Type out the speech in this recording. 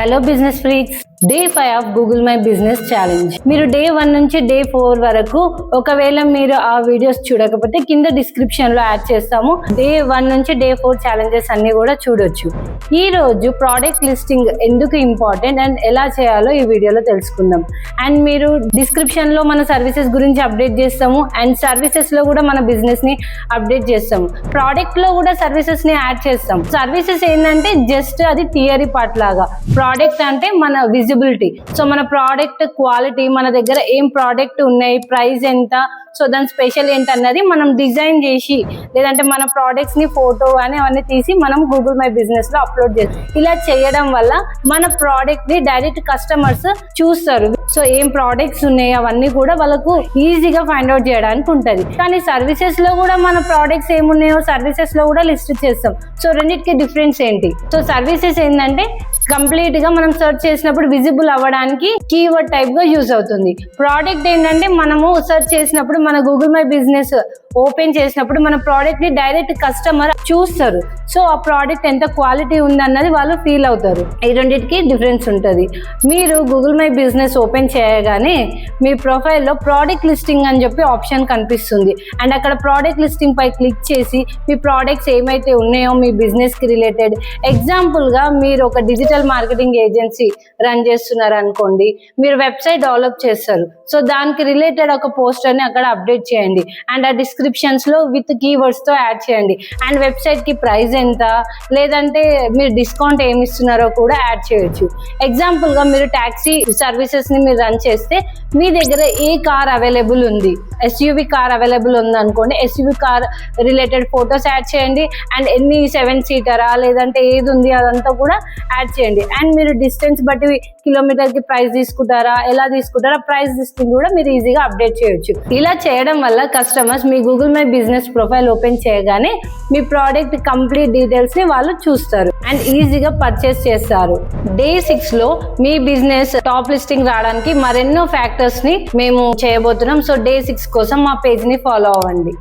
Hello business freaks, day 5 of Google my business challenge. మీరు day 1 నుంచి day 4 వరకు ఒకవేళ మీరు ఆ వీడియోస్ చూడకపోతే కింద డిస్క్రిప్షన్ లో యాడ్ చేస్తాము. డే 1 నుంచి డే 4 ఛాలెంజెస్ అన్ని కూడా చూడొచ్చు. ఈ రోజు ప్రోడక్ట్ లిస్టింగ్ ఎందుకు ఇంపార్టెంట్ అండ్ ఎలా చేయాలో ఈ వీడియోలో తెలుసుకుందాం. అండ్ మీరు డిస్క్రిప్షన్ లో మన సర్వీసెస్ గురించి అప్డేట్ చేస్తాము అండ్ సర్వీసెస్ లో కూడా మన బిజినెస్ ని అప్డేట్ చేస్తాము. ప్రోడక్ట్ లో కూడా సర్వీసెస్ ని యాడ్ చేస్తాం. సర్వీసెస్ ఏంటంటే జస్ట్ అది థియరీ పార్ట్ లాగా, ప్రోడక్ట్ అంటే మన విజిబిలిటీ. సో మన ప్రోడక్ట్ క్వాలిటీ, మన దగ్గర ఏం ప్రోడక్ట్ ఉన్నాయి, ప్రైస్ ఎంత, సో దాని స్పెషల్ ఏంటన్నది మనం డిజైన్ చేసి లేదంటే మన ప్రోడక్ట్స్ ని ఫోటో అని అవన్నీ తీసి మనం గూగుల్ మై బిజినెస్ లో అప్లోడ్ చేస్తాం. ఇలా చేయడం వల్ల మన ప్రోడక్ట్ ని డైరెక్ట్ కస్టమర్స్ చూస్తారు. సో ఏం ప్రోడక్ట్స్ ఉన్నాయి అవన్నీ కూడా వాళ్ళకు ఈజీగా ఫైండ్ అవుట్ చేయడానికి ఉంటది. కానీ సర్వీసెస్ లో కూడా మన ప్రోడక్ట్స్ ఏమున్నాయో సర్వీసెస్ లో కూడా లిస్ట్ చేస్తాం. సో రెండింటికి డిఫరెన్స్ ఏంటి? సో సర్వీసెస్ ఏంటంటే కంప్లీట్ గా మనం సెర్చ్ చేసినప్పుడు విజిబుల్ అవ్వడానికి కీవర్డ్ టైప్ గా యూజ్ అవుతుంది. ప్రోడక్ట్ ఏంటంటే మనము సెర్చ్ చేసినప్పుడు మన గూగుల్ మై బిజినెస్ ఓపెన్ చేసినప్పుడు మన ప్రోడక్ట్ ని డైరెక్ట్ కస్టమర్ చూస్తారు. సో ఆ ప్రోడక్ట్ ఎంత క్వాలిటీ ఉంది అన్నది వాళ్ళు ఫీల్ అవుతారు. ఈ రెండింటికి డిఫరెన్స్ ఉంటుంది. మీరు గూగుల్ మై బిజినెస్ ఓపెన్ చేయగానే మీ ప్రొఫైల్లో ప్రోడక్ట్ లిస్టింగ్ అని చెప్పి ఆప్షన్ కనిపిస్తుంది. అండ్ అక్కడ ప్రోడక్ట్ లిస్టింగ్ పై క్లిక్ చేసి మీ ప్రోడక్ట్స్ ఏమైతే ఉన్నాయో మీ బిజినెస్ కి రిలేటెడ్, ఎగ్జాంపుల్ గా మీరు ఒక డిజిటల్ మార్కెటింగ్ ఏజెన్సీ రన్ చేస్తున్నారు అనుకోండి, మీరు వెబ్సైట్ డెవలప్ చేస్తారు. సో దానికి రిలేటెడ్ ఒక పోస్టర్ ని అక్కడ అప్డేట్ చేయండి అండ్ ఆ డిస్క్రిప్షన్స్ లో విత్ కీవర్డ్స్ తో యాడ్ చేయండి. అండ్ వెబ్సైట్ కి ప్రైస్ ఎంత, లేదంటే మీరు డిస్కౌంట్ ఏమి ఇస్తున్నారో కూడా యాడ్ చేయొచ్చు. ఎగ్జాంపుల్ గా మీరు టాక్సీ సర్వీసెస్ ని మీరు రన్ చేస్తే మీ దగ్గర ఏ కార్ అవైలబుల్ ఉంది, ఎస్యూవి కార్ అవైలబుల్ ఉంది అనుకోండి, SUV car related photos add చేయండి. అండ్ ఎన్ని 7 సీటరా లేదంటే ఏది ఉంది అదంతా కూడా యాడ్ చేయండి. అండ్ మీరు డిస్టెన్స్ బట్టి కిలోమీటర్ కి ప్రైస్ తీసుకుంటారా, ఎలా తీసుకుంటారా, ప్రైస్ లిస్టింగ్ కూడా మీరు ఈజీగా అప్డేట్ చేయొచ్చు. ఇలా చేయడం వల్ల customers me Google my business profile open చేయగానే మీ ప్రోడక్ట్ కంప్లీట్ డీటెయిల్స్ ని వాళ్ళు చూస్తారు అండ్ ఈజీగా పర్చేస్ చేస్తారు. డే 6 లో మీ బిజినెస్ టాప్ లిస్టింగ్ రావడానికి మరెన్నో ఫ్యాక్టర్స్ ని మేము చేయబోతున్నాం. సో డే 6 కోసం మా పేజ్ ని ఫాలో అవ్వండి.